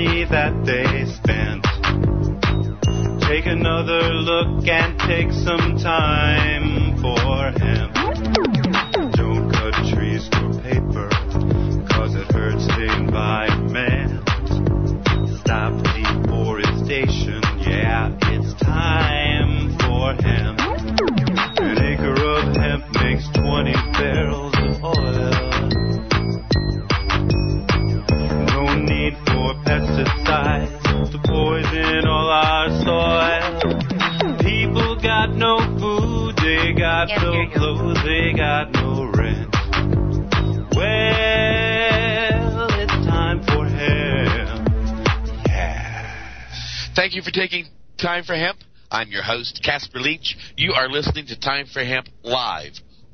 money that they spent. Take another look and take some time for hemp. Don't cut trees for paper, cause it hurts the environment. Stop deforestation, yeah, it's time for hemp. An acre of hemp makes 20 barrels of oil. No need for pesticides to poison all our soil. People got no food, they got no clothes, they got no rent. Well, it's time for hemp. Yeah. Thank you for taking time for hemp. I'm your host, Casper Leitch. You are listening to Time for Hemp live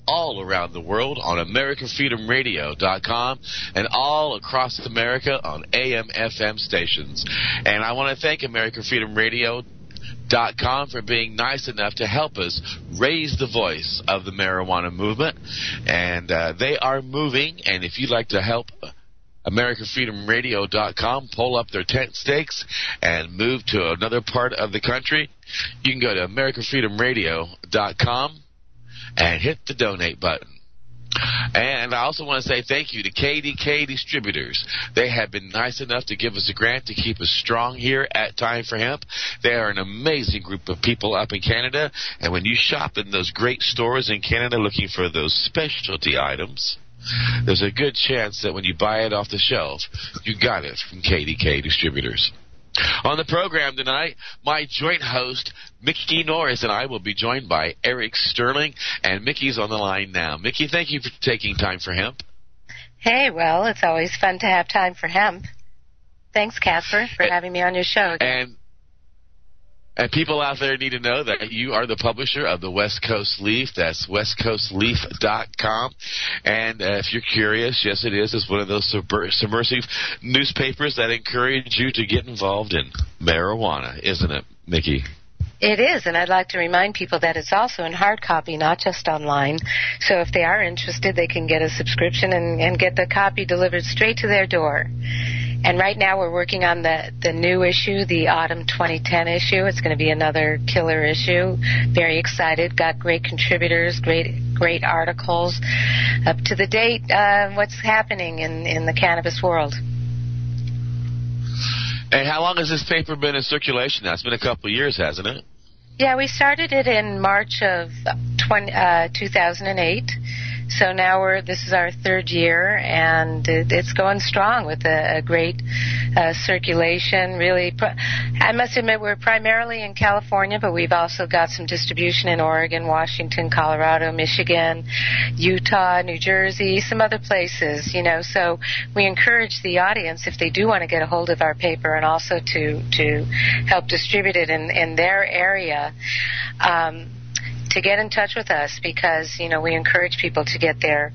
all around the world on AmericanFreedomRadio.com and all across America on AM/FM stations. And I want to thank AmericanFreedomRadio.com for being nice enough to help us raise the voice of the marijuana movement. And they are moving, and if you'd like to help AmericanFreedomRadio.com pull up their tent stakes and move to another part of the country, you can go to AmericanFreedomRadio.com and hit the donate button. And I also want to say thank you to KDK Distributors. They have been nice enough to give us a grant to keep us strong here at Time for Hemp. They are an amazing group of people up in Canada, and when you shop in those great stores in Canada looking for those specialty items, there's a good chance that when you buy it off the shelf, you got it from KDK Distributors. On the program tonight, my joint host, Mikki Norris, and I will be joined by Eric Sterling, and Mikki's on the line now. Mikki, thank you for taking time for hemp. Hey, well, it's always fun to have time for hemp. Thanks, Casper, for having me on your show again. And people out there need to know that you are the publisher of the West Coast Leaf. That's westcoastleaf.com. And if you're curious, yes, it is. It's one of those subversive newspapers that encourage you to get involved in marijuana, isn't it, Mikki? It is, and I'd like to remind people that it's also in hard copy, not just online. So if they are interested, they can get a subscription and get the copy delivered straight to their door. And right now we're working on the new issue, the autumn 2010 issue. It's going to be another killer issue. Very excited. Got great contributors, great articles. Up to the date, what's happening in the cannabis world. And how long has this paper been in circulation now? It's been a couple of years, hasn't it? Yeah, we started it in March of 2008. So now this is our third year, and it's going strong with a great circulation. Really, I must admit we're primarily in California, but we've also got some distribution in Oregon, Washington, Colorado, Michigan, Utah, New Jersey, some other places, So we encourage the audience, if they do want to get a hold of our paper and also to help distribute it in their area, to get in touch with us, because we encourage people to get their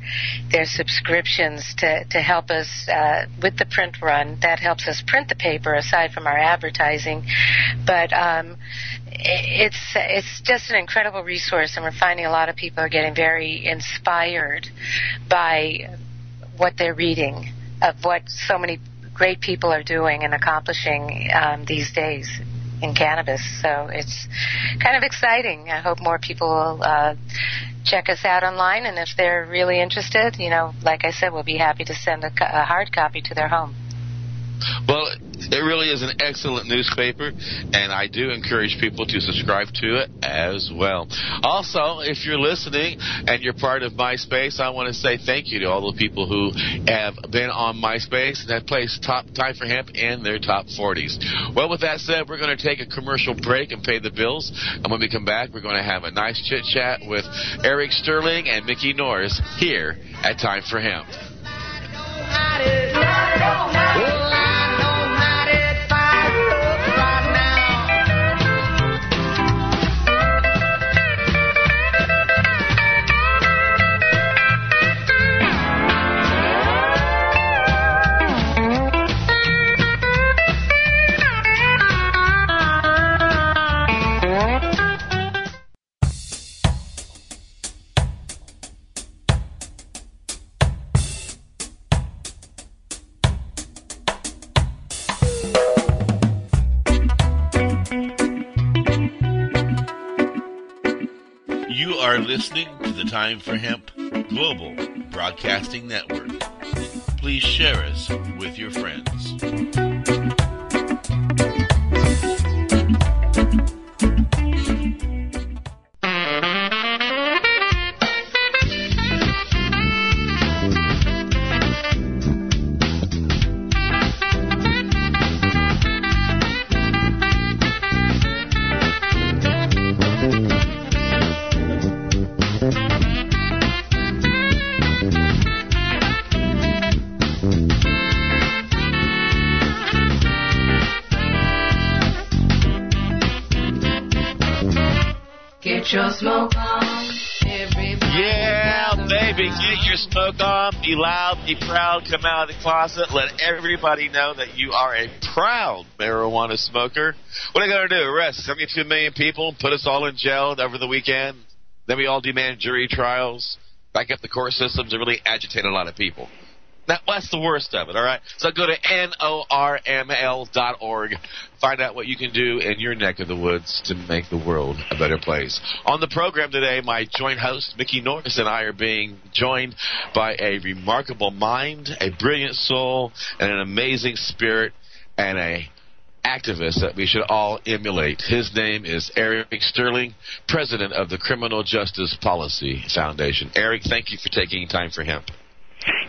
subscriptions to help us with the print run. That helps us print the paper aside from our advertising, but it's just an incredible resource, and we're finding a lot of people are getting very inspired by what they're reading, of what so many great people are doing and accomplishing these days in cannabis. So it's kind of exciting. I hope more people will check us out online, and if they're really interested, like I said, we'll be happy to send a hard copy to their home. Well, it really is an excellent newspaper, and I do encourage people to subscribe to it as well. Also, if you're listening and you're part of MySpace, I want to say thank you to all the people who have been on MySpace and have placed Time for Hemp in their top 40s. Well, with that said, we're going to take a commercial break and pay the bills, and when we come back, we're going to have a nice chit-chat with Eric Sterling and Mikki Norris here at Time for Hemp. You are listening to the Time for Hemp Global Broadcasting Network. Please share us with your friends. Your smoke on, yeah, baby, get your smoke on, be loud, be proud, come out of the closet, let everybody know that you are a proud marijuana smoker. What are they going to do, arrest 72 million people, put us all in jail over the weekend, then we all demand jury trials, back up the court systems, and really agitate a lot of people. That's the worst of it, all right? So go to NORML.org. Find out what you can do in your neck of the woods to make the world a better place. On the program today, my joint host, Mikki Norris, and I are being joined by a remarkable mind, a brilliant soul, and an amazing spirit, and a activist that we should all emulate. His name is Eric Sterling, president of the Criminal Justice Policy Foundation. Eric, thank you for taking time for hemp.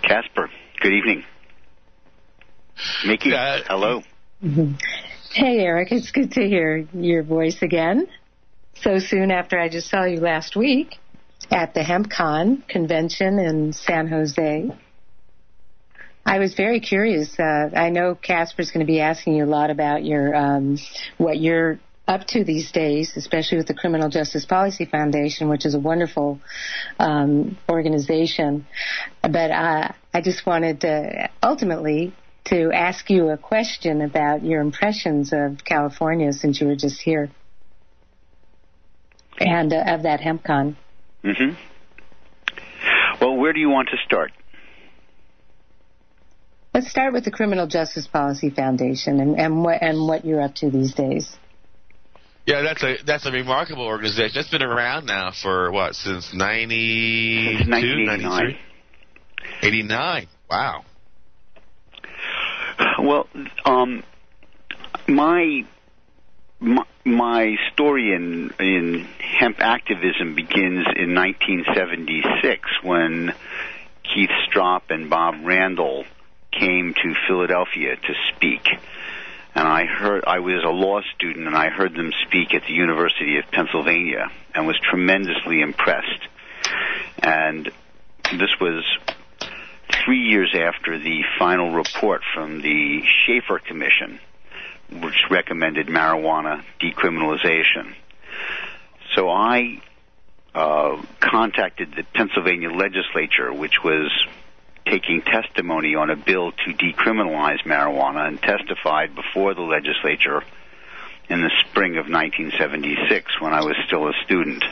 Casper, good evening. Mikki, hello. Hey, Eric, it's good to hear your voice again. So soon after I just saw you last week at the HempCon convention in San Jose. I was very curious. I know Casper's going to be asking you a lot about your what you're up to these days, especially with the Criminal Justice Policy Foundation, which is a wonderful organization. But I just wanted to ultimately to ask you a question about your impressions of California since you were just here, and of that HempCon. Mm-hmm. Well, where do you want to start? Let's start with the Criminal Justice Policy Foundation and what you're up to these days. Yeah, that's a remarkable organization. It's been around now for, what, since 92, 93? 89. Wow. Well, my story in hemp activism begins in 1976 when Keith Stropp and Bob Randall came to Philadelphia to speak. And I was a law student, and I heard them speak at the University of Pennsylvania and was tremendously impressed. And this was 3 years after the final report from the Schaefer Commission, which recommended marijuana decriminalization. So I contacted the Pennsylvania legislature, which was taking testimony on a bill to decriminalize marijuana, and testified before the legislature in the spring of 1976 when I was still a student,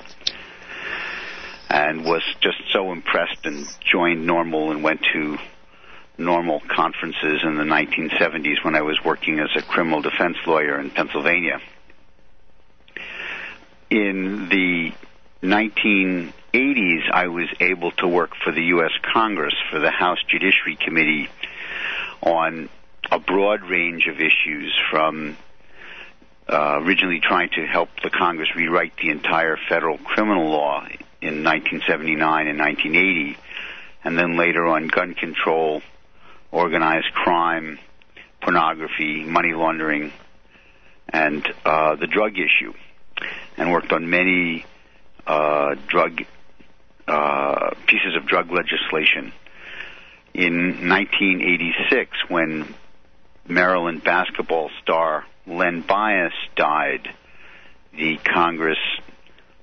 and was just so impressed and joined NORML and went to NORML conferences in the 1970s when I was working as a criminal defense lawyer in Pennsylvania. In the 1980s, I was able to work for the U.S. Congress, for the House Judiciary Committee, on a broad range of issues, from originally trying to help the Congress rewrite the entire federal criminal law in 1979 and 1980, and then later on gun control, organized crime, pornography, money laundering, and the drug issue, and worked on many pieces of drug legislation. In 1986, when Maryland basketball star Len Bias died, the Congress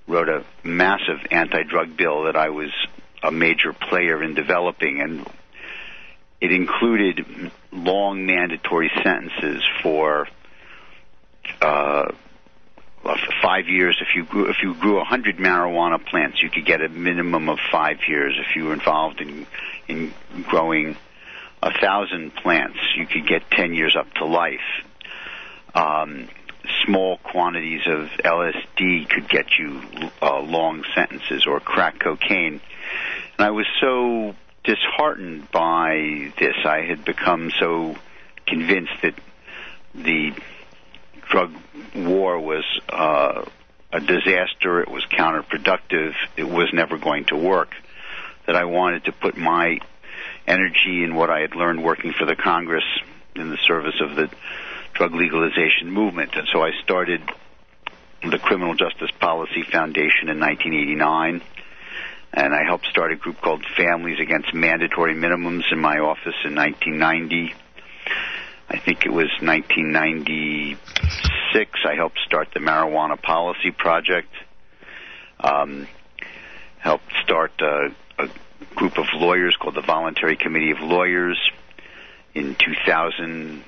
wrote a massive anti-drug bill that I was a major player in developing, and it included long mandatory sentences for 5 years. If you grew 100 marijuana plants, you could get a minimum of 5 years. If you were involved in growing 1,000 plants, you could get 10 years up to life. small quantities of LSD could get you long sentences, or crack cocaine. And I was so disheartened by this. I had become so convinced that the drug war was a disaster, it was counterproductive, it was never going to work, that I wanted to put my energy in what I had learned working for the Congress in the service of the drug legalization movement. And so I started the Criminal Justice Policy Foundation in 1989, and I helped start a group called Families Against Mandatory Minimums in my office in 1990. I think it was 1996, I helped start the Marijuana Policy Project, helped start a group of lawyers called the Voluntary Committee of Lawyers. In 2000,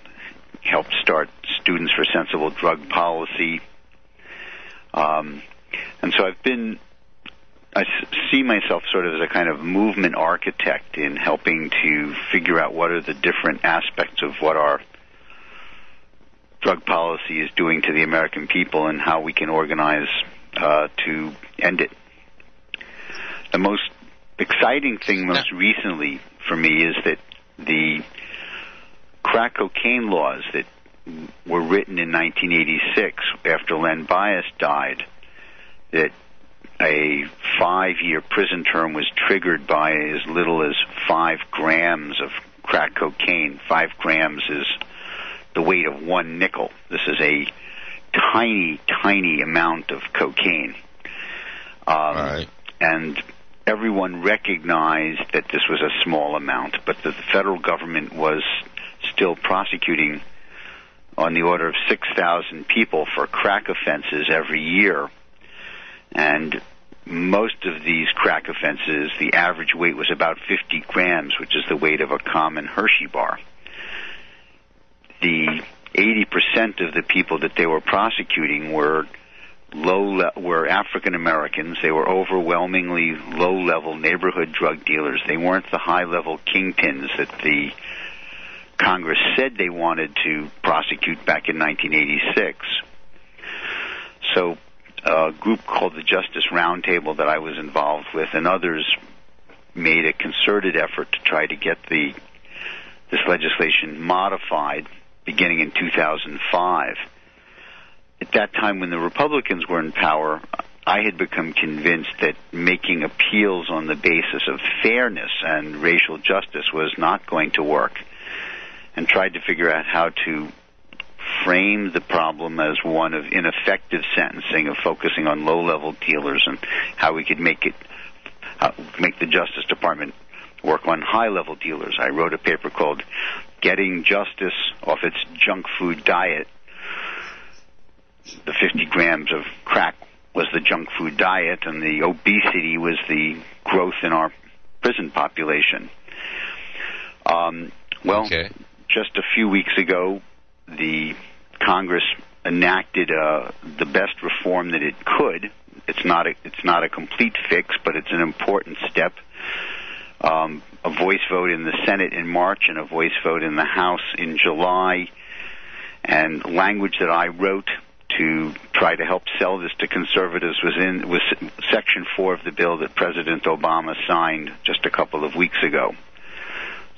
helped start Students for Sensible Drug Policy. And so I see myself sort of as a kind of movement architect in helping to figure out what are the different aspects of what our drug policy is doing to the American people and how we can organize to end it. The most exciting thing most recently for me is that the crack cocaine laws that were written in 1986 after Len Bias died, that a 5-year prison term was triggered by as little as 5 grams of crack cocaine. 5 grams is the weight of 1 nickel. This is a tiny, tiny amount of cocaine. Right. And everyone recognized that this was a small amount, but the federal government was still prosecuting on the order of 6,000 people for crack offenses every year. And most of these crack offenses, the average weight was about 50 grams, which is the weight of a common Hershey bar. The 80% of the people that they were prosecuting were African Americans. They were overwhelmingly low-level neighborhood drug dealers. They weren't the high-level kingpins that the Congress said they wanted to prosecute back in 1986. So a group called the Justice Roundtable that I was involved with and others made a concerted effort to try to get this legislation modified beginning in 2005. At that time when the Republicans were in power, I had become convinced that making appeals on the basis of fairness and racial justice was not going to work, and tried to figure out how to frame the problem as one of ineffective sentencing, of focusing on low-level dealers, and how we could make the Justice Department work on high-level dealers. I wrote a paper called Getting Justice Off Its Junk Food Diet. The 50 grams of crack was the junk food diet, and the obesity was the growth in our prison population. Just a few weeks ago, the Congress enacted the best reform that it could. It's not a complete fix, but it's an important step. A voice vote in the Senate in March and a voice vote in the House in July, and language that I wrote to try to help sell this to conservatives was Section 4 of the bill that President Obama signed just a couple of weeks ago.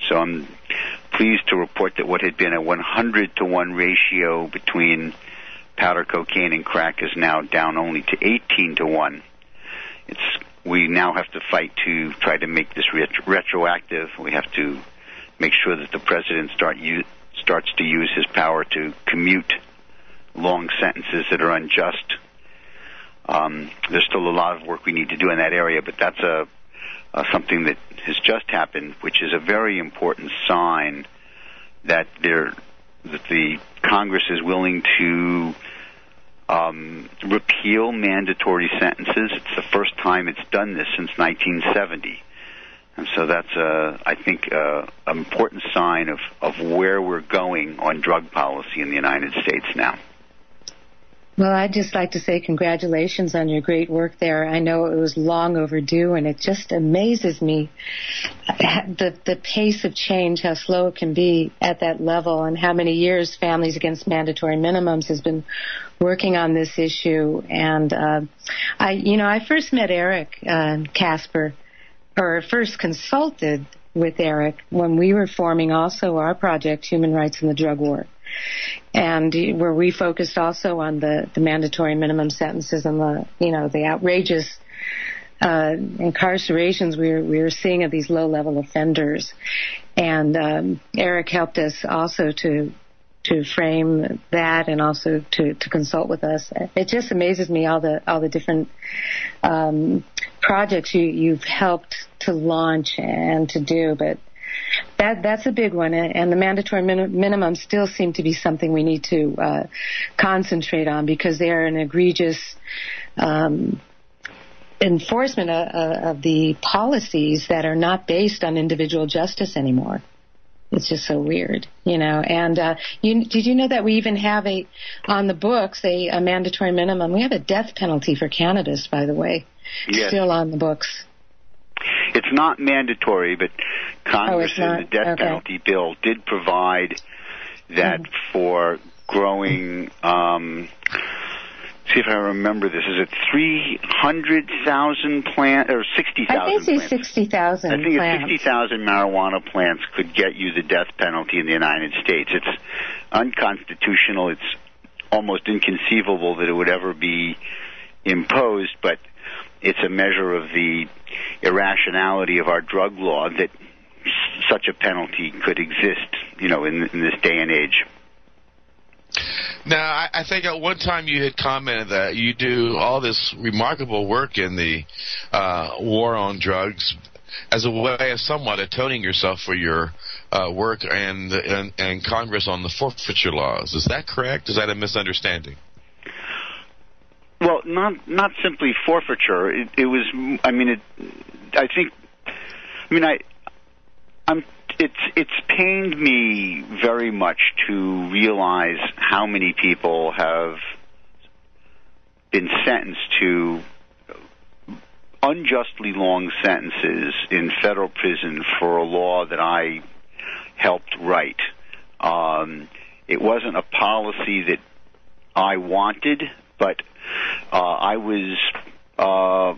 So I'm pleased to report that what had been a 100-to-1 ratio between powder cocaine and crack is now down only to 18-to-1. We now have to fight to try to make this retroactive. We have to make sure that the president starts to use his power to commute long sentences that are unjust. There's still a lot of work we need to do in that area, but that's something that has just happened, which is a very important sign that the Congress is willing to repeal mandatory sentences. It's the first time it's done this since 1970. And so that's, I think, an important sign of where we're going on drug policy in the United States now. Well, I'd just like to say congratulations on your great work there. I know it was long overdue, and it just amazes me the pace of change, how slow it can be at that level, and how many years Families Against Mandatory Minimums has been working on this issue. And I first met Eric Casper, or first consulted with Eric when we were forming also our project, Human Rights in the Drug War, and where we focused also on the mandatory minimum sentences and the outrageous incarcerations we were seeing of these low-level offenders. And Eric helped us also to frame that, and also to consult with us. It just amazes me all the different projects you've helped to launch and to do, but that's a big one, and the mandatory minimums still seem to be something we need to concentrate on, because they are an egregious enforcement of the policies that are not based on individual justice anymore. It's just so weird, And did you know that we even have on the books a mandatory minimum? We have a death penalty for cannabis, by the way, yes. Still on the books. It's not mandatory, but Congress in the death penalty bill did provide that for growing. See if I remember this. Is it 300,000 plants or 60,000? I think it's 60,000. I think it's 60,000 marijuana plants could get you the death penalty in the United States. It's unconstitutional. It's almost inconceivable that it would ever be imposed, but it's a measure of the irrationality of our drug law that such a penalty could exist, in this day and age. Now, I think at one time you had commented that you do all this remarkable work in the war on drugs as a way of somewhat atoning yourself for your work and Congress on the forfeiture laws. Is that correct? Is that a misunderstanding? Well, not simply forfeiture. It was. It's pained me very much to realize how many people have been sentenced to unjustly long sentences in federal prison for a law that I helped write. It wasn't a policy that I wanted, but I was a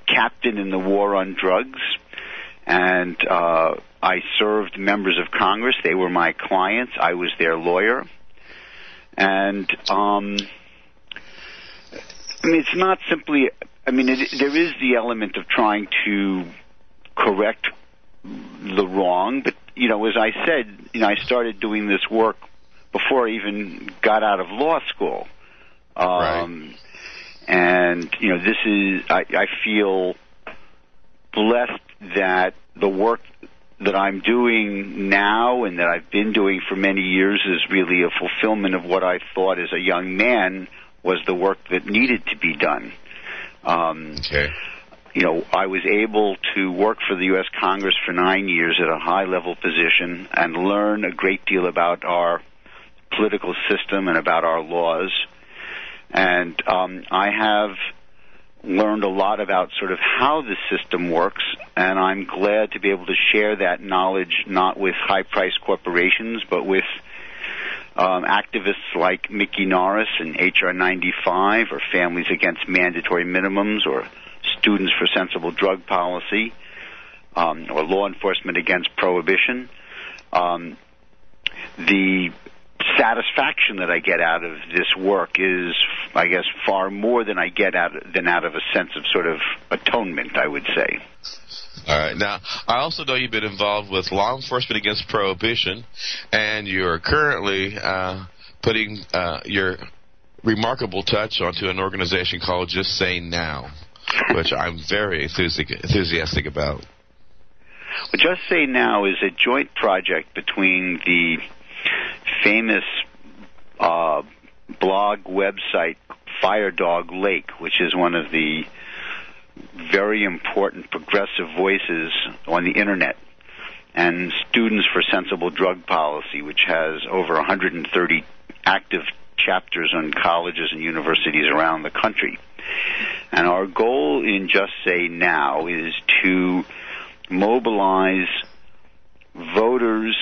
captain in the war on drugs, and I served members of Congress. They were my clients. I was their lawyer. And it's not simply, there is the element of trying to correct the wrong, but, as I said, I started doing this work before I even got out of law school. Right. And, this is, I feel blessed that the work that I'm doing now and that I've been doing for many years is really a fulfillment of what I thought as a young man was the work that needed to be done. Okay. I was able to work for the U.S. Congress for 9 years at a high-level position and learn a great deal about our political system and about our laws. And I have learned a lot about sort of how the system works, and I'm glad to be able to share that knowledge not with high-priced corporations, but with activists like Mikki Norris and H.R. 95, or Families Against Mandatory Minimums, or Students for Sensible Drug Policy, or Law Enforcement Against Prohibition. The satisfaction that I get out of this work is, I guess, far more than I get out of a sense of sort of atonement, I would say. All right. Now, I also know you've been involved with Law Enforcement Against Prohibition, and you're currently putting your remarkable touch onto an organization called Just Say Now, which I'm very enthusiastic about. Well, Just Say Now is a joint project between the famous blog website Fire Dog Lake, which is one of the very important progressive voices on the internet, and Students for Sensible Drug Policy, which has over 130 active chapters on colleges and universities around the country. And our goal in Just Say Now is to mobilize voters,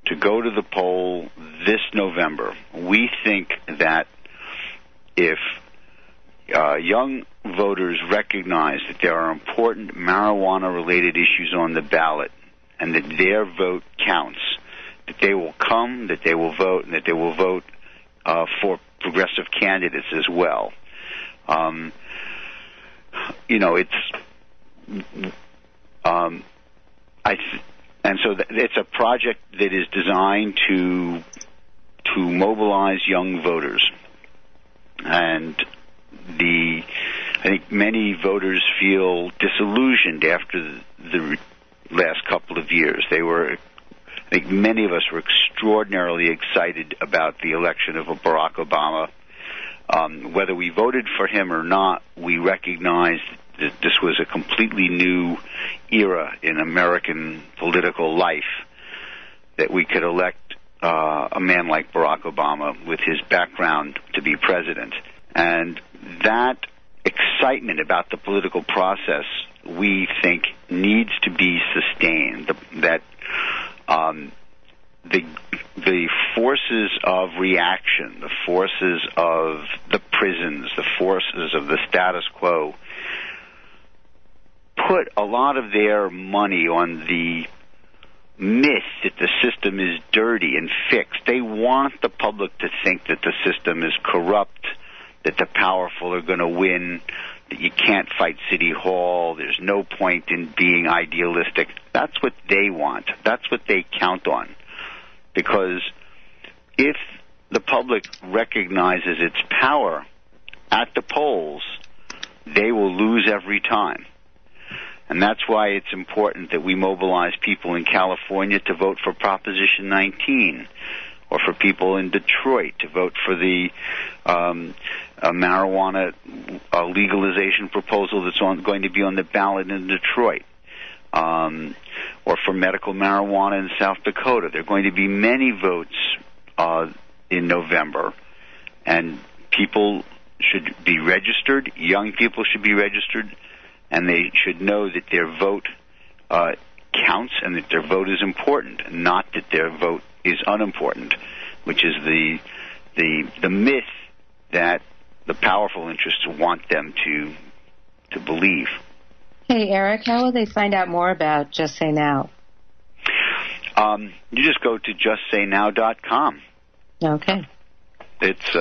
to go to the poll this November. We think that if young voters recognize that there are important marijuana-related issues on the ballot and that their vote counts, that they will come, that they will vote, and that they will vote for progressive candidates as well. It's a project that is designed to mobilize young voters, and I think many voters feel disillusioned after the last couple of years. I think many of us were extraordinarily excited about the election of Barack Obama. Whether we voted for him or not, we recognized that this was a completely new era in American political life, that we could elect a man like Barack Obama with his background to be president. And that excitement about the political process, we think, needs to be sustained. The forces of reaction, the forces of the prisons, the forces of the status quo, put a lot of their money on the myth that the system is dirty and fixed. They want the public to think that the system is corrupt, that the powerful are going to win, that you can't fight City Hall, there's no point in being idealistic. That's what they want. That's what they count on. Because if the public recognizes its power at the polls, they will lose every time. And that's why it's important that we mobilize people in California to vote for Proposition 19, or for people in Detroit to vote for the marijuana legalization proposal that's going to be on the ballot in Detroit, or for medical marijuana in South Dakota. There are going to be many votes in November, and people should be registered. Young people should be registered, and they should know that their vote counts and that their vote is important, not that their vote is unimportant, which is the myth that the powerful interests want them to believe. Hey, Eric, how will they find out more about Just Say Now? You just go to justsaynow.com. Okay. It's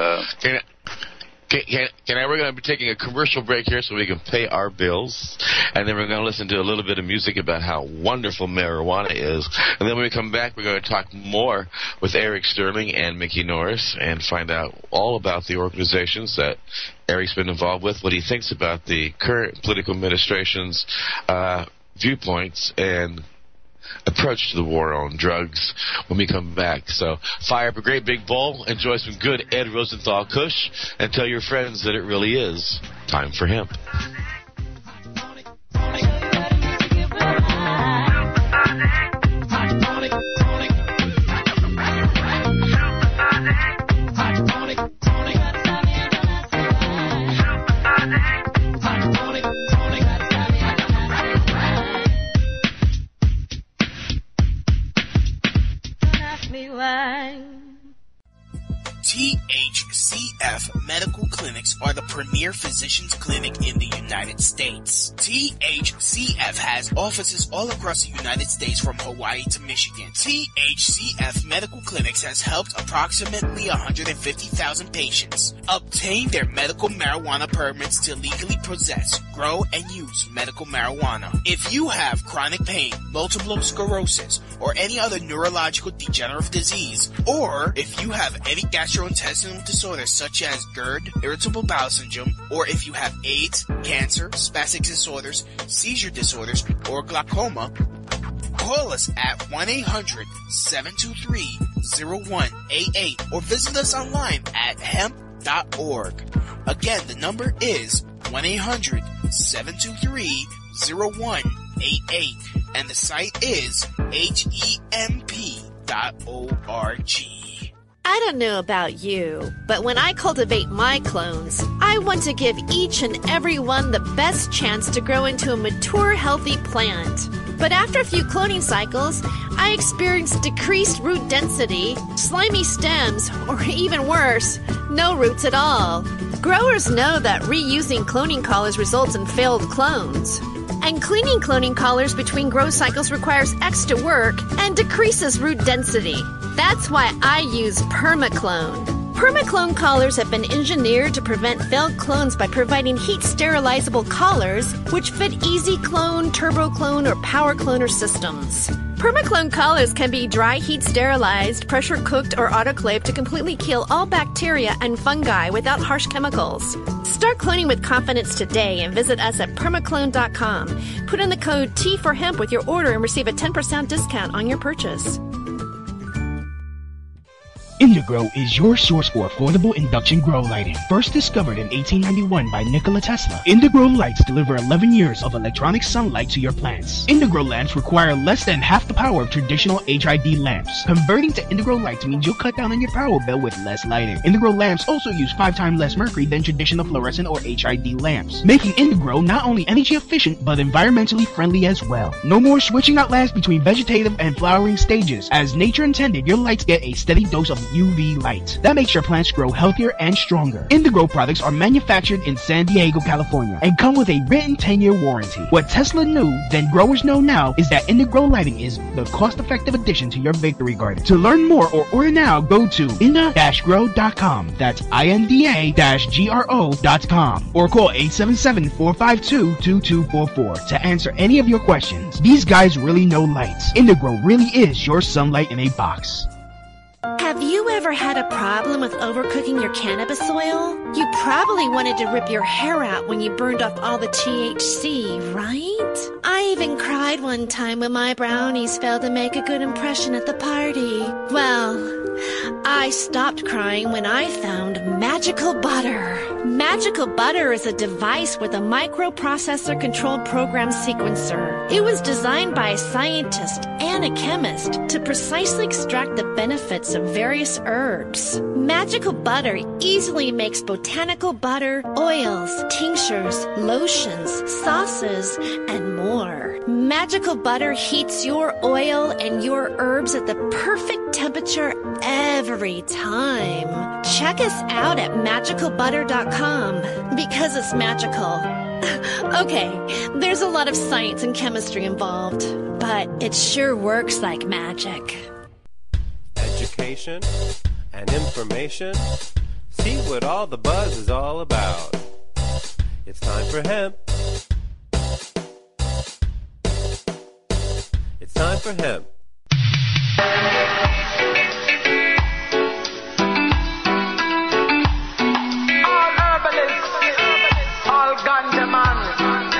we're going to be taking a commercial break here so we can pay our bills, and then we're going to listen to a little bit of music about how wonderful marijuana is. And then when we come back, we're going to talk more with Eric Sterling and Mikki Norris and find out all about the organizations that Eric's been involved with, what he thinks about the current political administration's viewpoints and approach to the war on drugs when we come back. So fire up a great big bowl, enjoy some good Ed Rosenthal Kush, and tell your friends that it really is time for hemp. THCF Medical Clinics are the premier physicians clinic in the United States. THCF has offices all across the United States from Hawaii to Michigan. THCF Medical Clinics has helped approximately 150,000 patients obtain their medical marijuana permits to legally possess, grow, and use medical marijuana. If you have chronic pain, multiple sclerosis, or any other neurological degenerative disease, or if you have any gastrointestinal disorders such as GERD, irritable bowel syndrome, or if you have AIDS, cancer, spastic disorders, seizure disorders, or glaucoma, call us at 1-800-723-0188 or visit us online at hemp.org. Again, the number is 1-800-723-0188 and the site is hemp.org. I don't know about you, but when I cultivate my clones, I want to give each and every one the best chance to grow into a mature, healthy plant. But after a few cloning cycles, I experienced decreased root density, slimy stems, or even worse, no roots at all. Growers know that reusing cloning collars results in failed clones. And cleaning cloning collars between grow cycles requires extra work and decreases root density. That's why I use PermaClone. PermaClone collars have been engineered to prevent failed clones by providing heat-sterilizable collars which fit easy clone, turbo clone, or power cloner systems. PermaClone collars can be dry heat sterilized, pressure cooked, or autoclaved to completely kill all bacteria and fungi without harsh chemicals. Start cloning with confidence today and visit us at permaclone.com. Put in the code T for hemp with your order and receive a 10% discount on your purchase. Indigrow is your source for affordable induction grow lighting. First discovered in 1891 by Nikola Tesla, Indigrow lights deliver 11 years of electronic sunlight to your plants. Indigrow lamps require less than half the power of traditional HID lamps. Converting to Indigrow lights means you'll cut down on your power bill with less lighting. Indigrow lamps also use 5 times less mercury than traditional fluorescent or HID lamps, making Indigrow not only energy efficient but environmentally friendly as well. No more switching out lamps between vegetative and flowering stages. As nature intended, your lights get a steady dose of UV light. That makes your plants grow healthier and stronger. Indigrow products are manufactured in San Diego, California, and come with a written 10-year warranty. What Tesla knew, then growers know now, is that Indigrow lighting is the cost-effective addition to your victory garden. To learn more or order now, go to inda-grow.com. That's INDA-GRO.com. Or call 877-452-2244 to answer any of your questions. These guys really know lights. Indigrow really is your sunlight in a box. Have you ever had a problem with overcooking your cannabis oil? You probably wanted to rip your hair out when you burned off all the THC, right? I even cried one time when my brownies failed to make a good impression at the party. Well, I stopped crying when I found Magical Butter. Magical Butter is a device with a microprocessor-controlled program sequencer. It was designed by a scientist and a chemist to precisely extract the benefits of various herbs. Magical Butter easily makes botanical butter, oils, tinctures, lotions, sauces, and more. Magical Butter heats your oil and your herbs at the perfect temperature every time. Check us out at magicalbutter.com because it's magical. Okay, there's a lot of science and chemistry involved, but it sure works like magic. Education and information. See what all the buzz is all about. It's time for hemp. It's time for hemp. All herbalists, all ganja man, burn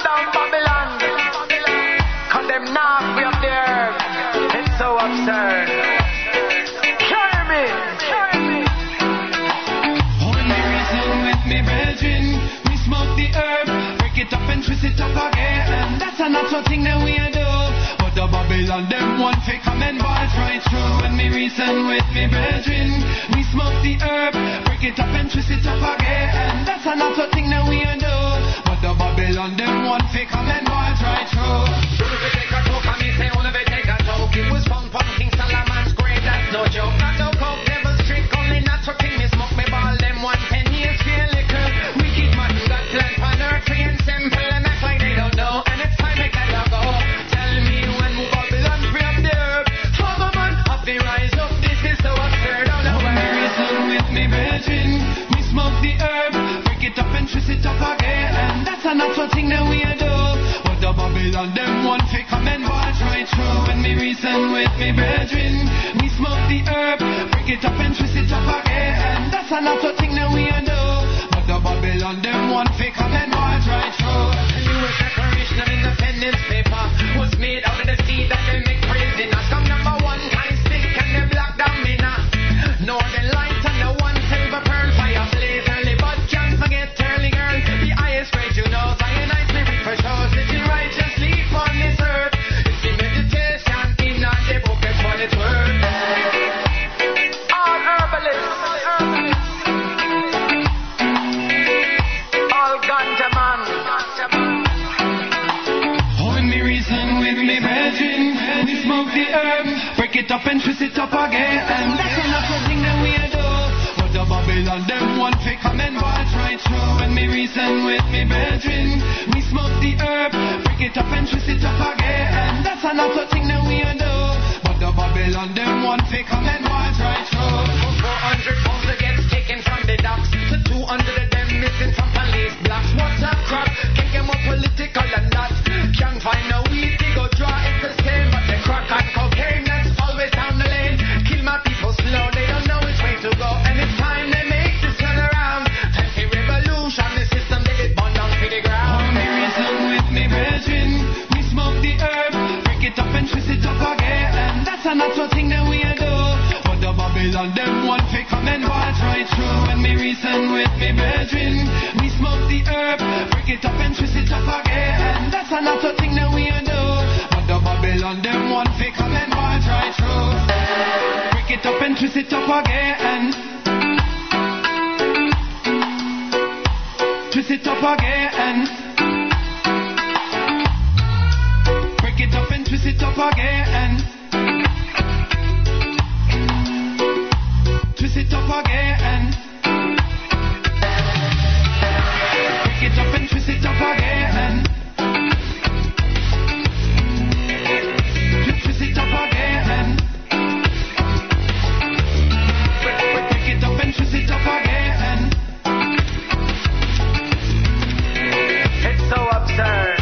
down Babylon, 'cause them not free up the herb. It's so absurd. Carry me. Only reason with me brethren, we smoke the herb, break it up and twist it up again. That's a natural thing that we do. But the Babylon, them want to come and barge right through. And me reason with me brethren, we smoke the herb, break it up and twist it up again. That's a natural thing that we do. But the Babylon, them want to come and barge right through. It was fun, King Solomon's grave, that's no joke. Not no coke, never strict, only natural thing. Me smoke me ball, them 110 years, feel liquor. Wicked man, got plant on earth, free and simple, and act like they don't know. And it's time make that go. Tell me when we Babylon free up the herb. Farmer man, up the rise up, this is so absurd. All the reason with me brethren, we smoke the herb, break it up and twist it up again. And that's a natural thing that we do. But the Babylon, them want to come and barge right through. And me reason with me brethren, we smoke the herb, break it up and twist it up again. That's a natural thing that we do. But the Babylon, them want to come and march right through. The U.S. Declaration of Independence paper was made out of the seed that they make praising us. Come number one, kind stick and the black domina. Northern light and the one silver pearl, fire blaze early, but can't forget early girl. The highest grade you know, cyanide spirit for sure. Sitting righteously on this earth. It's the meditation in the book is what it's worth. All herbalists, all ganja smoke the herb, break it up and twist it up again. And that's another thing that we do. But the Babylon, them one fake come and watch right through. When me reason with me brethren, we smoke the herb, break it up and twist it up again. And that's another thing that we do. But the Babylon, them one fake come and watch right through. 400 pounds gets taken from the docks, to 200 of them missing from police blocks. What's up, crap? Can't get more political than that. Can't find no weed, they go draw, it's the same. But the crack and cocaine, that's always down the lane. Kill my people slow, they don't know which way to go. And it's time they make this turn around. Time for revolution, the system they get burned down to the ground. Me reason with me brethren, we smoke the herb, break it up and twist it up again. And that's another thing that we do. But the Babylon, them one fake come and watch right through. And me reason with me brethren, we smoke the herb, break it up and twist it up again. And that's another thing that we do. But the Babylon, them one fake come and watch right through. Break it up and twist it up again. Twist it up again. Break it up and twist it up again. Twist it up again. Break it up and twist it up again. Twist it up again. Break it up and twist it up again. It's so absurd.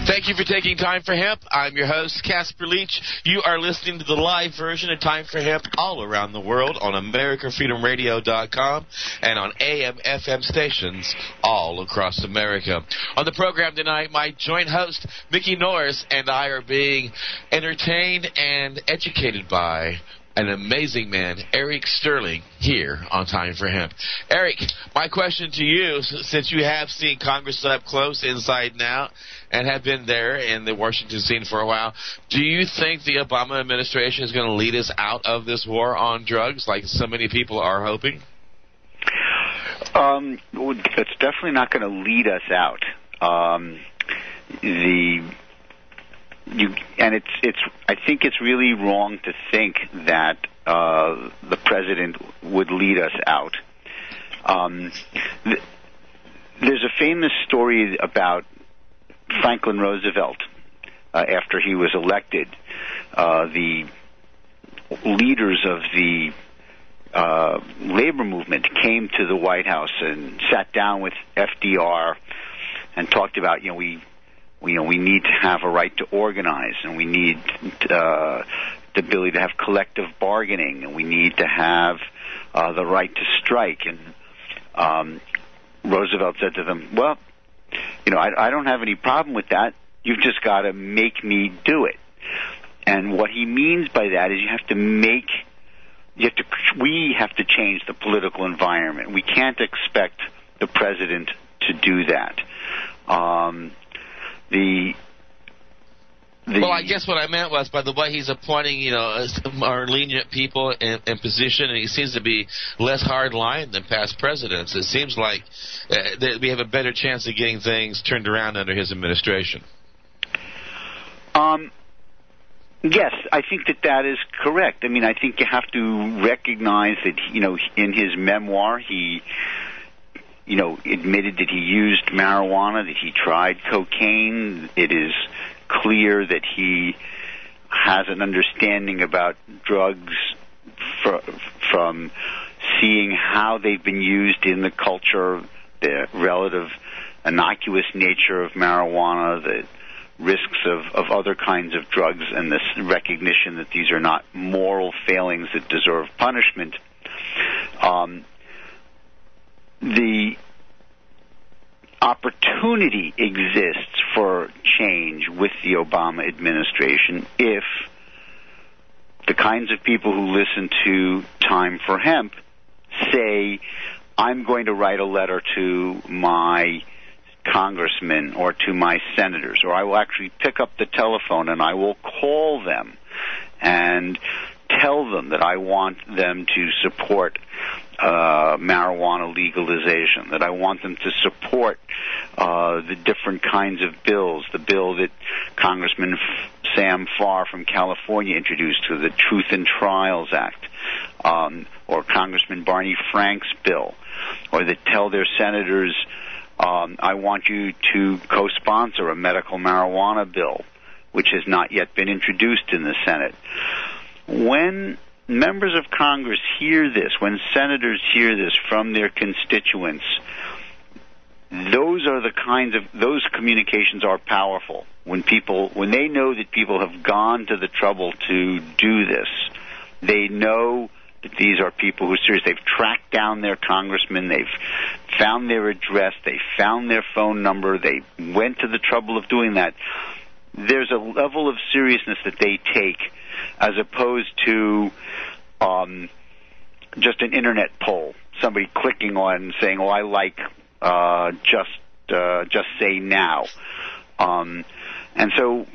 Thank you for taking Time for Hemp. I'm your host, Casper Leitch. You are listening to the live version of Time for Hemp all around the world on AmericanFreedomRadio.com and on AM/FM stations all across America. On the program tonight, my joint host, Mikki Norris, and I are being entertained and educated by an amazing man, Eric Sterling, here on Time for Hemp. Eric, my question to you, since you have seen Congress up close, inside and out, and have been there in the Washington scene for a while, do you think the Obama administration is going to lead us out of this war on drugs like so many people are hoping? It's definitely not going to lead us out. I think it's really wrong to think that the president would lead us out. There's a famous story about Franklin Roosevelt after he was elected. The leaders of the labor movement came to the White House and sat down with FDR and talked about, we need to have a right to organize, and we need the ability to have collective bargaining, and we need to have the right to strike. And Roosevelt said to them, well, I don't have any problem with that. You've just got to make me do it. And what he means by that is we have to change the political environment. We can't expect the president to do that. Well, I guess what I meant was, by the way, he's appointing, more lenient people in position, and he seems to be less hard-line than past presidents. It seems like that we have a better chance of getting things turned around under his administration. Yes, I think that is correct. I mean, I think you have to recognize that, in his memoir, he admitted that he used marijuana, that he tried cocaine. It is clear that he has an understanding about drugs from seeing how they've been used in the culture, the relative innocuous nature of marijuana, the risks of other kinds of drugs, and this recognition that these are not moral failings that deserve punishment. The opportunity exists for change with the Obama administration if the kinds of people who listen to Time for Hemp say, I'm going to write a letter to my congressmen or to my senators, or I will actually pick up the telephone and I will call them and tell them that I want them to support marijuana legalization, that I want them to support the different kinds of bills, the bill that Congressman Sam Farr from California introduced, to the Truth in Trials Act, or Congressman Barney Frank's bill, or that tell their senators, I want you to co-sponsor a medical marijuana bill, which has not yet been introduced in the Senate. When members of Congress hear this, when senators hear this from their constituents, those communications are powerful. When they know that people have gone to the trouble to do this, they know that these are people who are serious. They've tracked down their congressman, they've found their address, they found their phone number, they went to the trouble of doing that. There's a level of seriousness that they take, as opposed to just an internet poll, somebody clicking on and saying, "Oh, I like just say now," and so,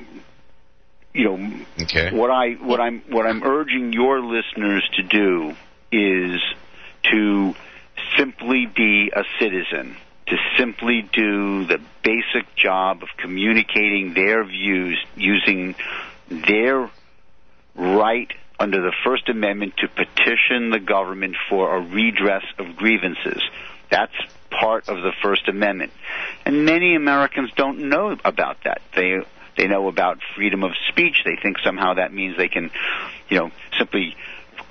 okay. What I'm urging your listeners to do is to simply be a citizen, to simply do the basic job of communicating their views using their right under the First Amendment to petition the government for a redress of grievances. That's part of the First Amendment. And many Americans don't know about that. They know about freedom of speech. They think somehow that means they can, simply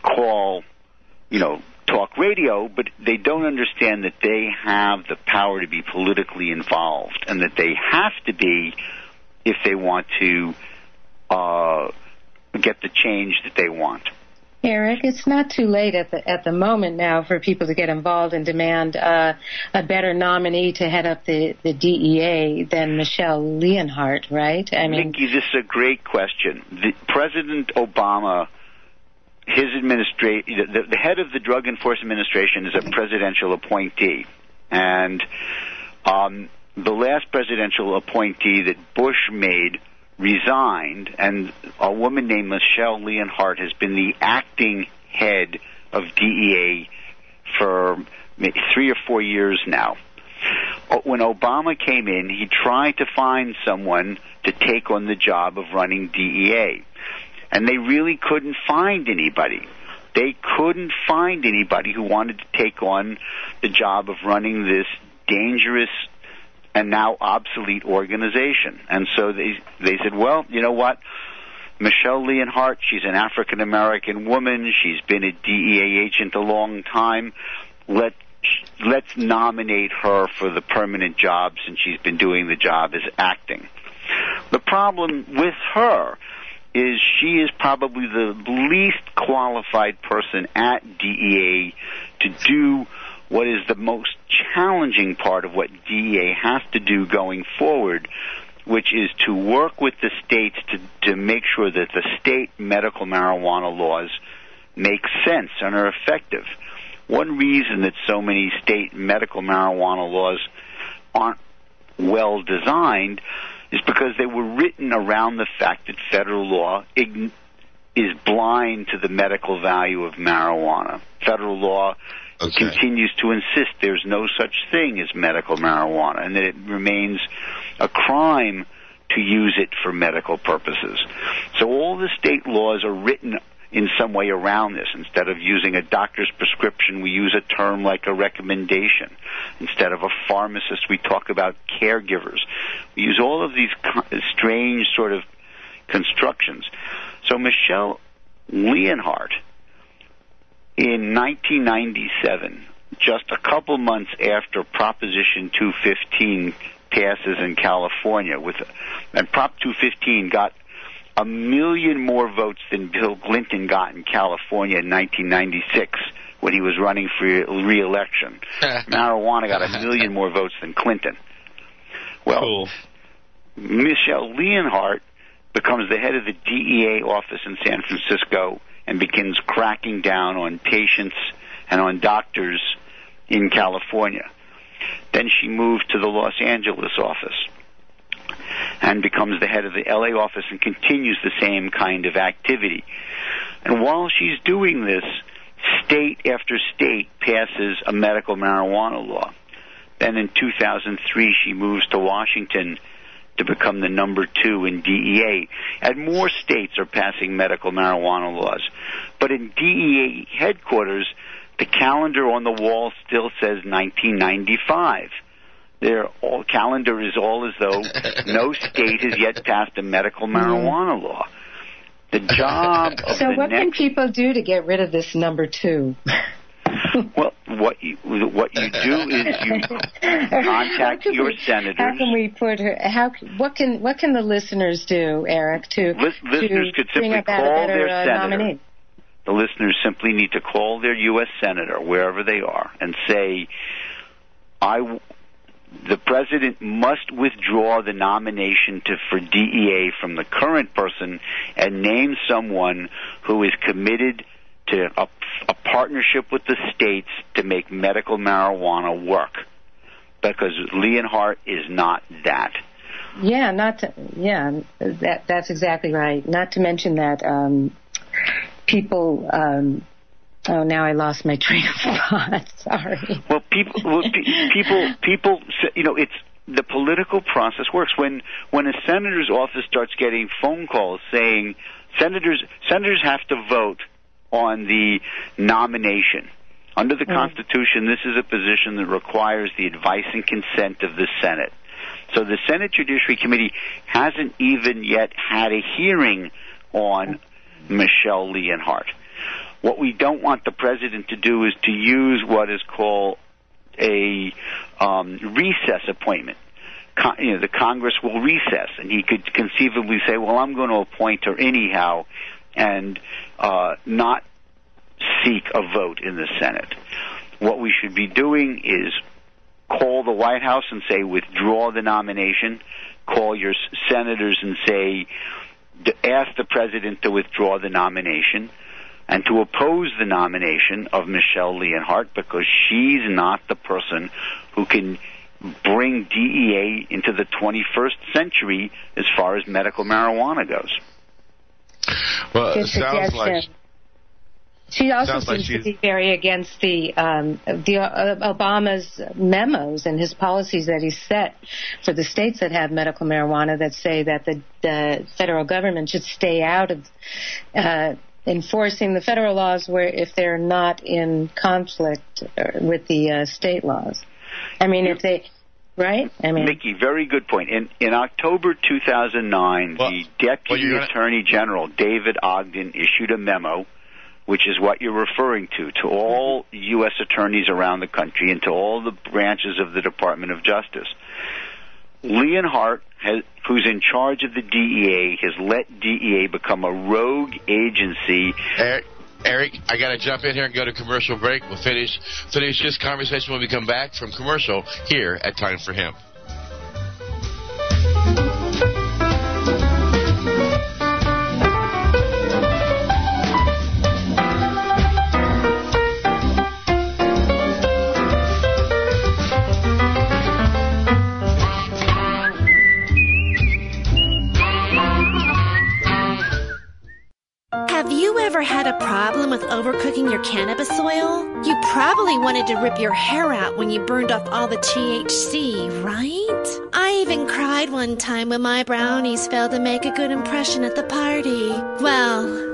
call, talk radio, but they don't understand that they have the power to be politically involved, and that they have to be if they want to get the change that they want. Eric, it's not too late at the moment now for people to get involved and demand a better nominee to head up the DEA than Michelle Leonhardt, right? Mikki, this is a great question. President Obama, his administration, the head of the Drug Enforcement Administration is a presidential appointee, and the last presidential appointee that Bush made resigned, and a woman named Michelle Leonhardt has been the acting head of DEA for maybe 3 or 4 years now. When Obama came in, he tried to find someone to take on the job of running DEA, and they really couldn't find anybody. They couldn't find anybody who wanted to take on the job of running this dangerous and now obsolete organization. And so they said, well, you know what? Michelle Leonhardt, she's an African-American woman. She's been a DEA agent a long time. Let's nominate her for the permanent job, since she's been doing the job as acting. The problem with her is she is probably the least qualified person at DEA to do what is the most challenging part of what DEA has to do going forward, which is to work with the states to make sure that the state medical marijuana laws make sense and are effective. One reason that so many state medical marijuana laws aren't well designed is because they were written around the fact that federal law is blind to the medical value of marijuana. Federal law continues to insist there's no such thing as medical marijuana, and that it remains a crime to use it for medical purposes. So all the state laws are written in some way around this. Instead of using a doctor's prescription, we use a term like a recommendation. Instead of a pharmacist, we talk about caregivers. We use all of these strange sort of constructions. So Michelle Leonhardt, in 1997, just a couple months after Proposition 215 passes in California, and Prop 215 got 1 million more votes than Bill Clinton got in California in 1996 when he was running for re-election. Marijuana got 1 million more votes than Clinton. Well, cool. Michelle Leonhardt becomes the head of the DEA office in San Francisco and begins cracking down on patients and on doctors in California. Then she moved to the Los Angeles office. and becomes the head of the LA office and continues the same kind of activity. And while she's doing this, state after state passes a medical marijuana law. Then in 2003, she moves to Washington to become the number 2 in DEA. And more states are passing medical marijuana laws. But in DEA headquarters, the calendar on the wall still says 1995. Their calendar is all as though no state has yet passed a medical marijuana law. The job of So what can people do to get rid of this number 2? Well, what you do is you contact your senators. How can we put her? What can the listeners do, Eric? Listeners could simply call their senator. Nominee? The listeners simply need to call their U.S. senator, wherever they are, and say, the president must withdraw the nomination for DEA from the current person and name someone who is committed to a partnership with the states to make medical marijuana work. Because Leonhardt is not that. Yeah, that's exactly right. Not to mention that people. Now I lost my train of thought. Sorry. Well, people. It's the political process works. When a senator's office starts getting phone calls saying senators have to vote on the nomination. Under the Constitution, this is a position that requires the advice and consent of the Senate. So the Senate Judiciary Committee hasn't even yet had a hearing on Michelle Leonhardt. What we don't want the president to do is to use what is called a recess appointment. The Congress will recess, and he could conceivably say, well, I'm going to appoint her anyhow, and not seek a vote in the Senate. What we should be doing is call the White House and say, withdraw the nomination. Call your senators and say, ask the president to withdraw the nomination and to oppose the nomination of Michelle Leonhardt, because she's not the person who can bring DEA into the 21st century as far as medical marijuana goes. Well, it sounds like... She also seems to be very against the Obama's memos and his policies that he set for the states that have medical marijuana, that say that the federal government should stay out of enforcing the federal laws where if they're not in conflict with the state laws. I mean, if they... Right? Mikki, very good point. In October 2009, the Deputy Attorney General, David Ogden, issued a memo, which is what you're referring to all U.S. attorneys around the country and to all the branches of the Department of Justice. Leonhardt, who's in charge of the DEA, has let DEA become a rogue agency. Eric, I got to jump in here and go to commercial break. We'll finish this conversation when we come back from commercial here at Time for Hemp. Have you ever had a problem with overcooking your cannabis oil? You probably wanted to rip your hair out when you burned off all the THC, right? I even cried one time when my brownies failed to make a good impression at the party. Well,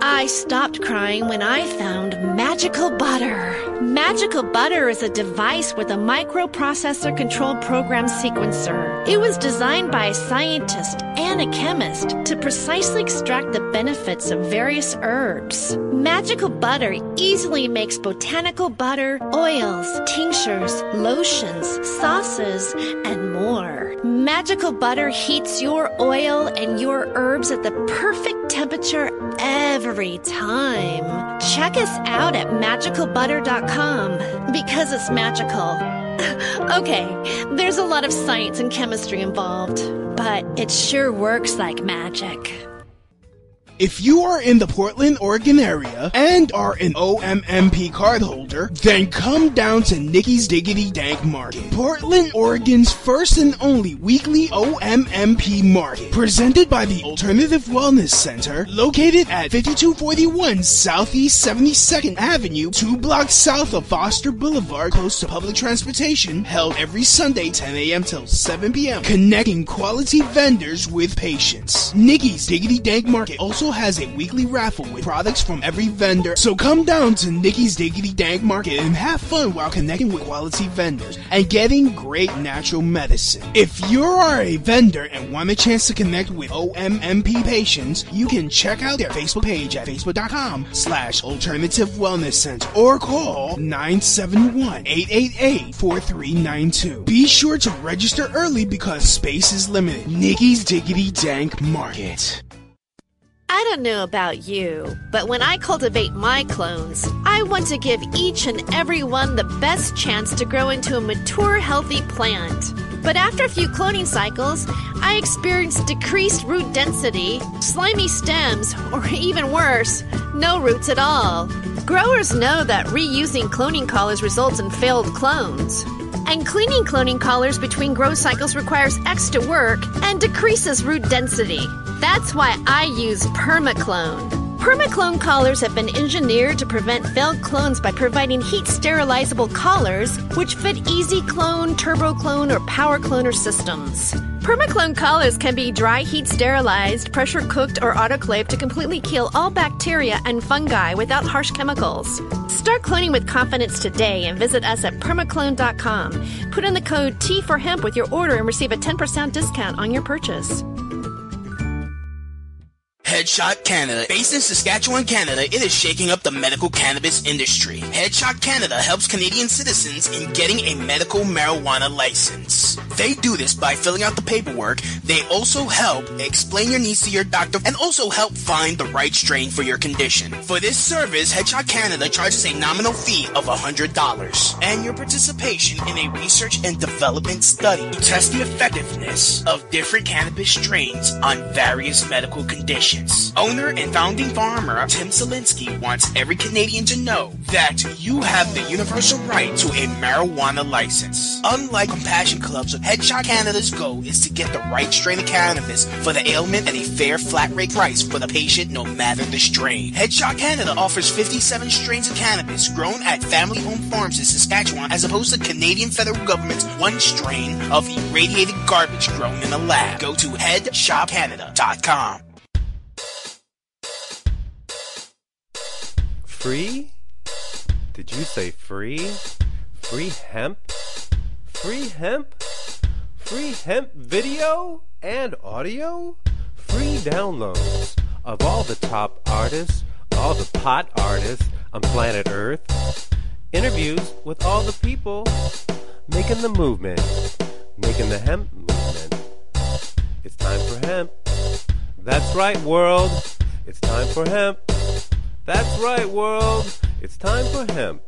I stopped crying when I found Magical Butter. Magical Butter is a device with a microprocessor controlled program sequencer. It was designed by a scientist and a chemist to precisely extract the benefits of various herbs. Magical Butter easily makes botanical butter, oils, tinctures, lotions, sauces, and more. Magical Butter heats your oil and your herbs at the perfect temperature every time. Check us out at magicalbutter.com because it's magical. Okay, there's a lot of science and chemistry involved, but it sure works like magic. If you are in the Portland, Oregon area and are an OMMP cardholder, then come down to Nikki's Diggity Dank Market, Portland, Oregon's first and only weekly OMMP market, presented by the Alternative Wellness Center, located at 5241 Southeast 72nd Avenue, 2 blocks south of Foster Boulevard, close to public transportation, held every Sunday 10 a.m. till 7 p.m., connecting quality vendors with patients. Nikki's Diggity Dank Market also has a weekly raffle with products from every vendor, so come down to Nikki's Diggity Dank Market and have fun while connecting with quality vendors and getting great natural medicine. If you are a vendor and want a chance to connect with OMMP patients, you can check out their Facebook page at facebook.com/Alternative Wellness Center or call 971-888-4392. Be sure to register early because space is limited. Nikki's Diggity Dank Market. I don't know about you, but when I cultivate my clones, I want to give each and every one the best chance to grow into a mature, healthy plant. But after a few cloning cycles, I experienced decreased root density, slimy stems, or even worse, no roots at all. Growers know that reusing cloning collars results in failed clones. And cleaning cloning collars between grow cycles requires extra work and decreases root density. That's why I use PermaClone. PermaClone collars have been engineered to prevent failed clones by providing heat-sterilizable collars which fit easy clone, turbo clone, or power cloner systems. PermaClone collars can be dry heat sterilized, pressure cooked, or autoclaved to completely kill all bacteria and fungi without harsh chemicals. Start cloning with confidence today and visit us at permaclone.com. Put in the code T4Hemp with your order and receive a 10% discount on your purchase. Headshot Canada. Based in Saskatchewan, Canada, it is shaking up the medical cannabis industry. Headshot Canada helps Canadian citizens in getting a medical marijuana license. They do this by filling out the paperwork. They also help explain your needs to your doctor and also help find the right strain for your condition. For this service, Headshot Canada charges a nominal fee of $100 and your participation in a research and development study to test the effectiveness of different cannabis strains on various medical conditions. Owner and founding farmer Tim Zielinski wants every Canadian to know that you have the universal right to a marijuana license. Unlike Compassion Clubs, Headshot Canada's goal is to get the right strain of cannabis for the ailment at a fair flat rate price for the patient no matter the strain. Headshot Canada offers 57 strains of cannabis grown at family-owned farms in Saskatchewan as opposed to Canadian federal government's one strain of irradiated garbage grown in a lab. Go to headshopcanada.com. Free? Did you say free? Free hemp? Free hemp? Free hemp video and audio? Free downloads of all the top artists, all the pot artists on planet Earth. Interviews with all the people making the movement, making the hemp movement. It's time for hemp. That's right, world. It's time for hemp. That's right, world. It's time for hemp.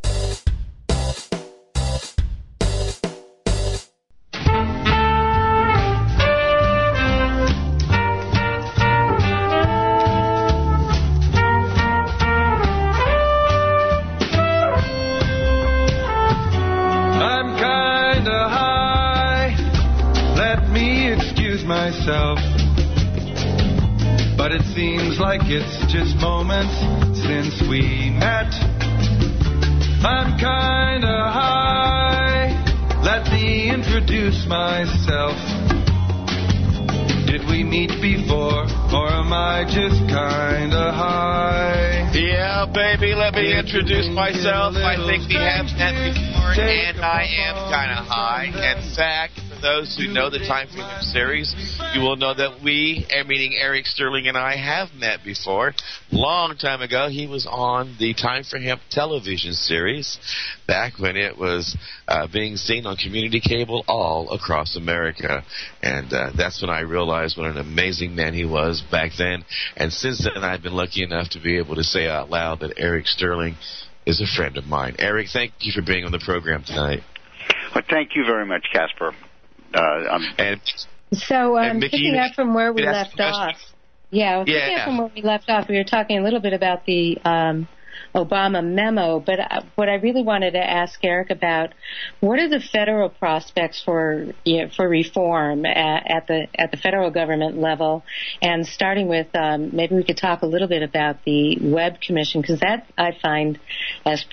I'm kinda high. Let me excuse myself. But it seems like it's just moments since we met. I'm kinda high. Let me introduce myself. Did we meet before, or am I just kinda high? Yeah, baby, let me introduce myself. I think we have met before, and I am kinda high. In fact, for those who know the Time for Hemp series, you will know that we, meaning Eric Sterling and I, have met before. Long time ago, he was on the Time for Hemp television series, back when it was being seen on community cable all across America. And that's when I realized what an amazing man he was back then. And since then, I've been lucky enough to be able to say out loud that Eric Sterling is a friend of mine. Eric, thank you for being on the program tonight. Well, thank you very much, Casper. So, picking up from where we left off Yeah, from where we left off, we were talking a little bit about the Obama memo, but what I really wanted to ask Eric about, what are the federal prospects for reform at the federal government level? And starting with, maybe we could talk a little bit about the Webb Commission, because that I find as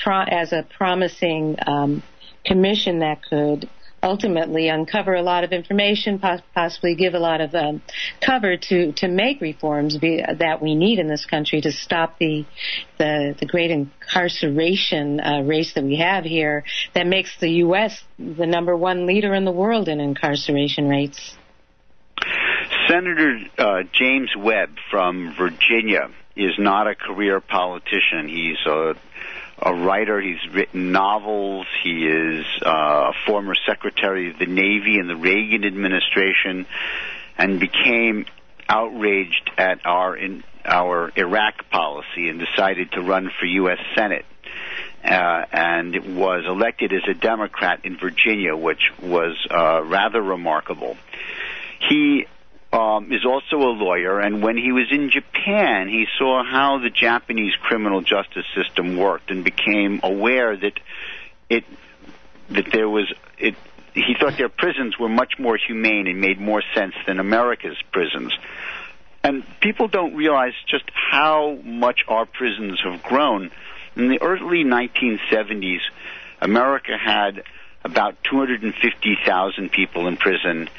a promising commission that could ultimately uncover a lot of information, possibly give a lot of cover to make reforms that we need in this country to stop the great incarceration race that we have here that makes the U.S. the number one leader in the world in incarceration rates. Senator James Webb from Virginia is not a career politician. He's a writer. He's written novels. He is a former Secretary of the Navy in the Reagan administration, and became outraged at our Iraq policy and decided to run for U.S. Senate. And was elected as a Democrat in Virginia, which was rather remarkable. He is also a lawyer, and when he was in Japan, he saw how the Japanese criminal justice system worked and became aware that he thought their prisons were much more humane and made more sense than America's prisons. And people don't realize just how much our prisons have grown. In the early 1970s, America had about 250,000 people in prison.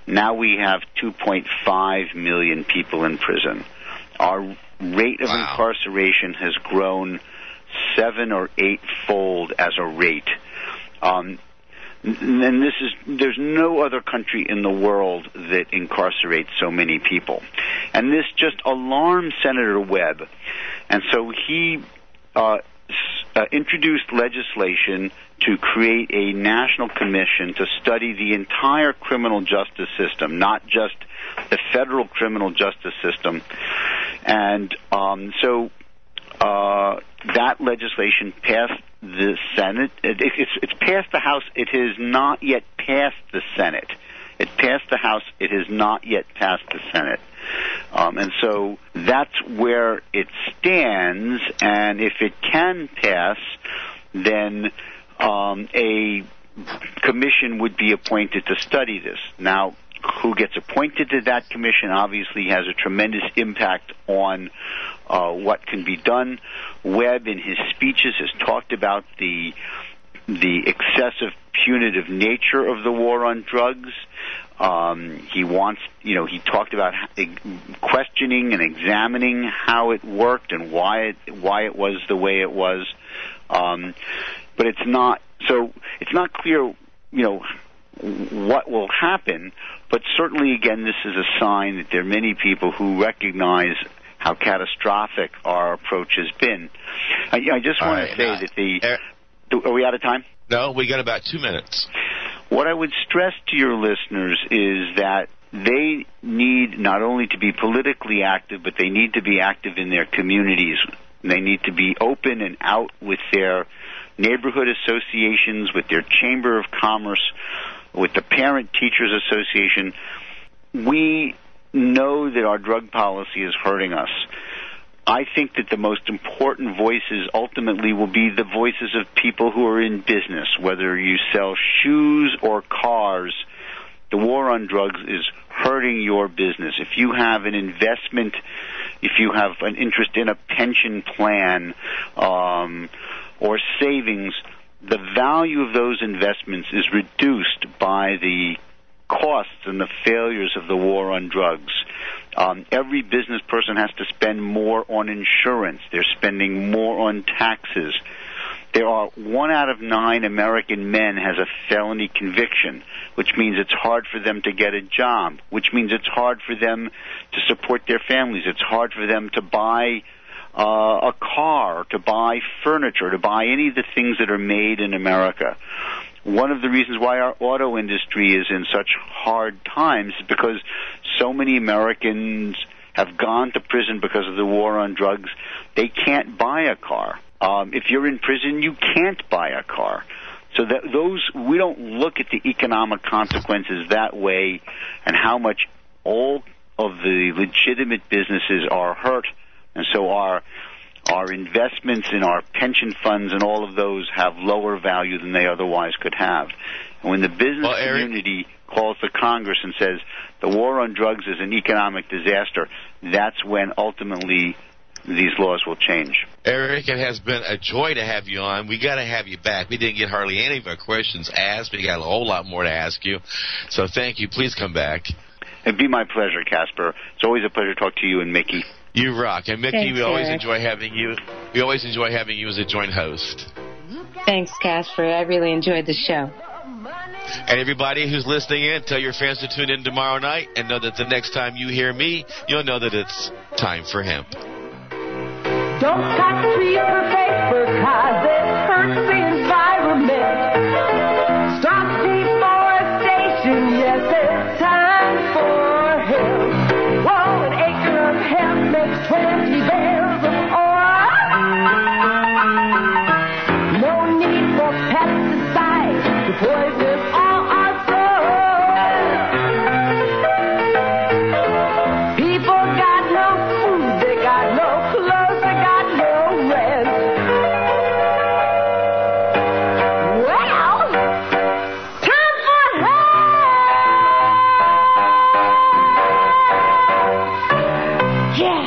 Now we have 2.5 million people in prison. Our rate of incarceration has grown 7 or 8-fold as a rate. And there's no other country in the world that incarcerates so many people. And this just alarmed Senator Webb. And so he introduced legislation to create a national commission to study the entire criminal justice system, not just the federal criminal justice system. And so that legislation passed the Senate. It's passed the House. It has not yet passed the Senate. It passed the House. It has not yet passed the Senate. And so that's where it stands. And if it can pass, then a commission would be appointed to study this. Now, who gets appointed to that commission obviously has a tremendous impact on what can be done. Webb, in his speeches, has talked about the excessive punitive nature of the war on drugs. He talked about questioning and examining how it worked and why it was the way it was. But it's not clear, what will happen. But certainly, again, this is a sign that there are many people who recognize how catastrophic our approach has been. I just want to say that are we out of time? No, we got about 2 minutes. What I would stress to your listeners is that they need not only to be politically active, but they need to be active in their communities. They need to be open and out with their neighborhood associations, with their Chamber of Commerce, with the Parent Teachers Association. We know that our drug policy is hurting us. I think that the most important voices ultimately will be the voices of people who are in business, whether you sell shoes or cars. The war on drugs is hurting your business. If you have an investment, if you have an interest in a pension plan or savings, the value of those investments is reduced by the costs and the failures of the war on drugs. Every business person has to spend more on insurance. They're spending more on taxes. There are 1 out of 9 American men has a felony conviction, which means it's hard for them to get a job, which means it's hard for them to support their families. It's hard for them to buy a car, to buy furniture, to buy any of the things that are made in America. One of the reasons why our auto industry is in such hard times is because so many Americans have gone to prison because of the war on drugs. They can't buy a car. If you're in prison, you can't buy a car. So that we don't look at the economic consequences that way, and how much all of the legitimate businesses are hurt, and so our investments in our pension funds and all of those have lower value than they otherwise could have. And when the business community calls the Congress and says the war on drugs is an economic disaster, that's when ultimately these laws will change. Eric, it has been a joy to have you on. We got to have you back. We didn't get hardly any of our questions asked. We got a whole lot more to ask you. So thank you. Please come back. It'd be my pleasure, Casper. It's always a pleasure to talk to you and Mikki. You rock. And Mikki, Thanks, we always Eric. enjoy having you. We always enjoy having you as a joint host. Thanks, Casper. I really enjoyed the show. And everybody who's listening in, tell your friends to tune in tomorrow night and know that the next time you hear me, you'll know that it's time for hemp. Don't cut trees for paper, 'cause it hurts the environment. Stop deforestation, yes, it's time for hemp. Whoa, an acre of hemp makes 20 bales of oil. No need for pesticides to poison all our soil. People got no food, they got no clothes, they got no rent. Well, time for help! Yeah!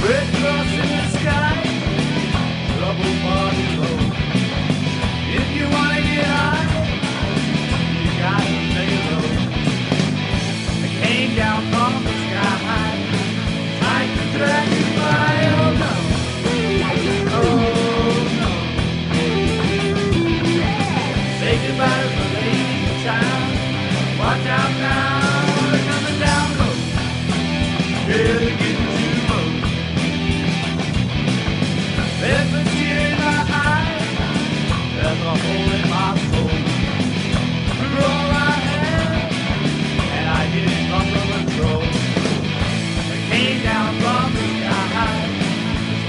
Red cross in the sky, trouble body low. If you wanna get high, you gotta lay low. I came down from the sky, tried to drag you by, oh no, oh no. Say goodbye to the lady in town, watch out now, they're coming down low. Yeah, they're getting too low. There's a tear in my eye, there's a hole in my soul. Through all I have, and I hit it under control. I came down from the sky,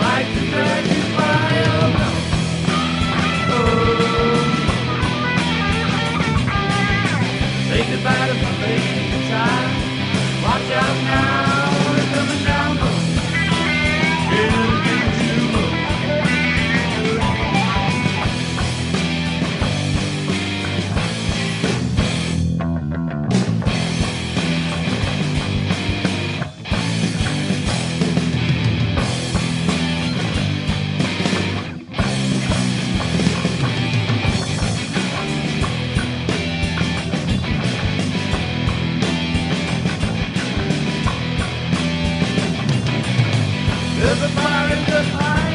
like to drag you by, oh no. Oh. Say goodbye to my lady in time. Watch out now, they're coming down low. Yeah, they're getting too low. There's a fire in the eye.